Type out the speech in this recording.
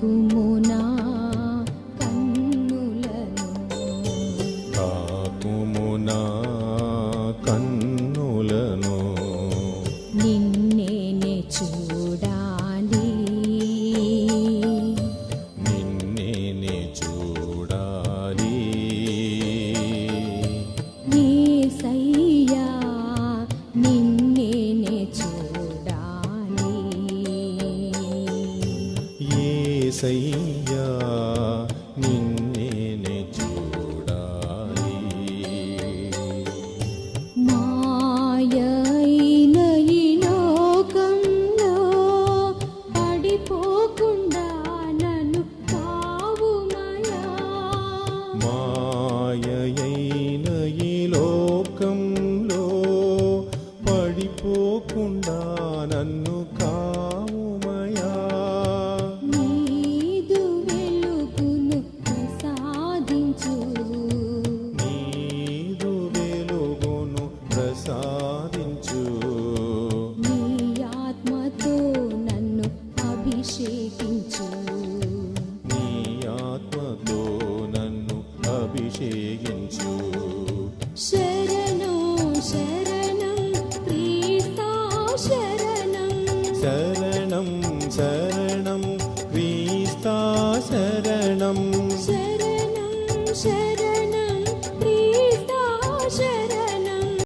తాకుమునా కన్నులను తాకుమునా కన్నులను నిన్నే చూడాలి నిన్నే చూడాలి యేసయ్యా నిన్నే చూడాలి యేసయ్యా నిన్నే చూడాలి మాయైన ఈ లోకంలో పడిపోకుండా నన్ను కావుమయా మాయైన ఈ లోకంలో పడిపోకుండా నన్ను కావుమయా నీదు వెలుగును ప్రసాదించు నీదు వెలుగును ప్రసాదించు నీ ఆత్మతో నన్ను అభిషేకించు నీ ఆత్మతో నన్ను అభిషేకించు శరణు శరణు